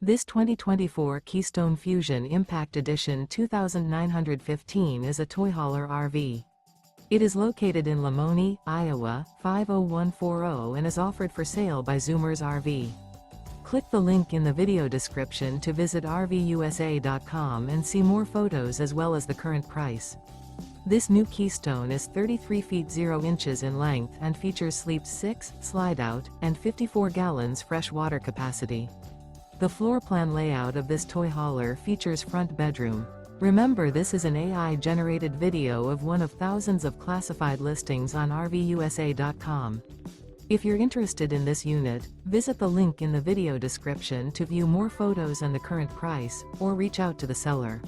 This 2024 Keystone Fuzion Impact Edition 2915 is a toy hauler RV. It is located in Lamoni, Iowa, 50140 and is offered for sale by Zoomers RV. Click the link in the video description to visit RVUSA.com and see more photos as well as the current price. This new Keystone is 33 feet 0 inches in length and features Sleep 6, Slideout, and 54 gallons fresh water capacity. The floor plan layout of this toy hauler features front bedroom. Remember, this is an AI-generated video of one of thousands of classified listings on RVUSA.com. If you're interested in this unit, visit the link in the video description to view more photos and the current price, or reach out to the seller.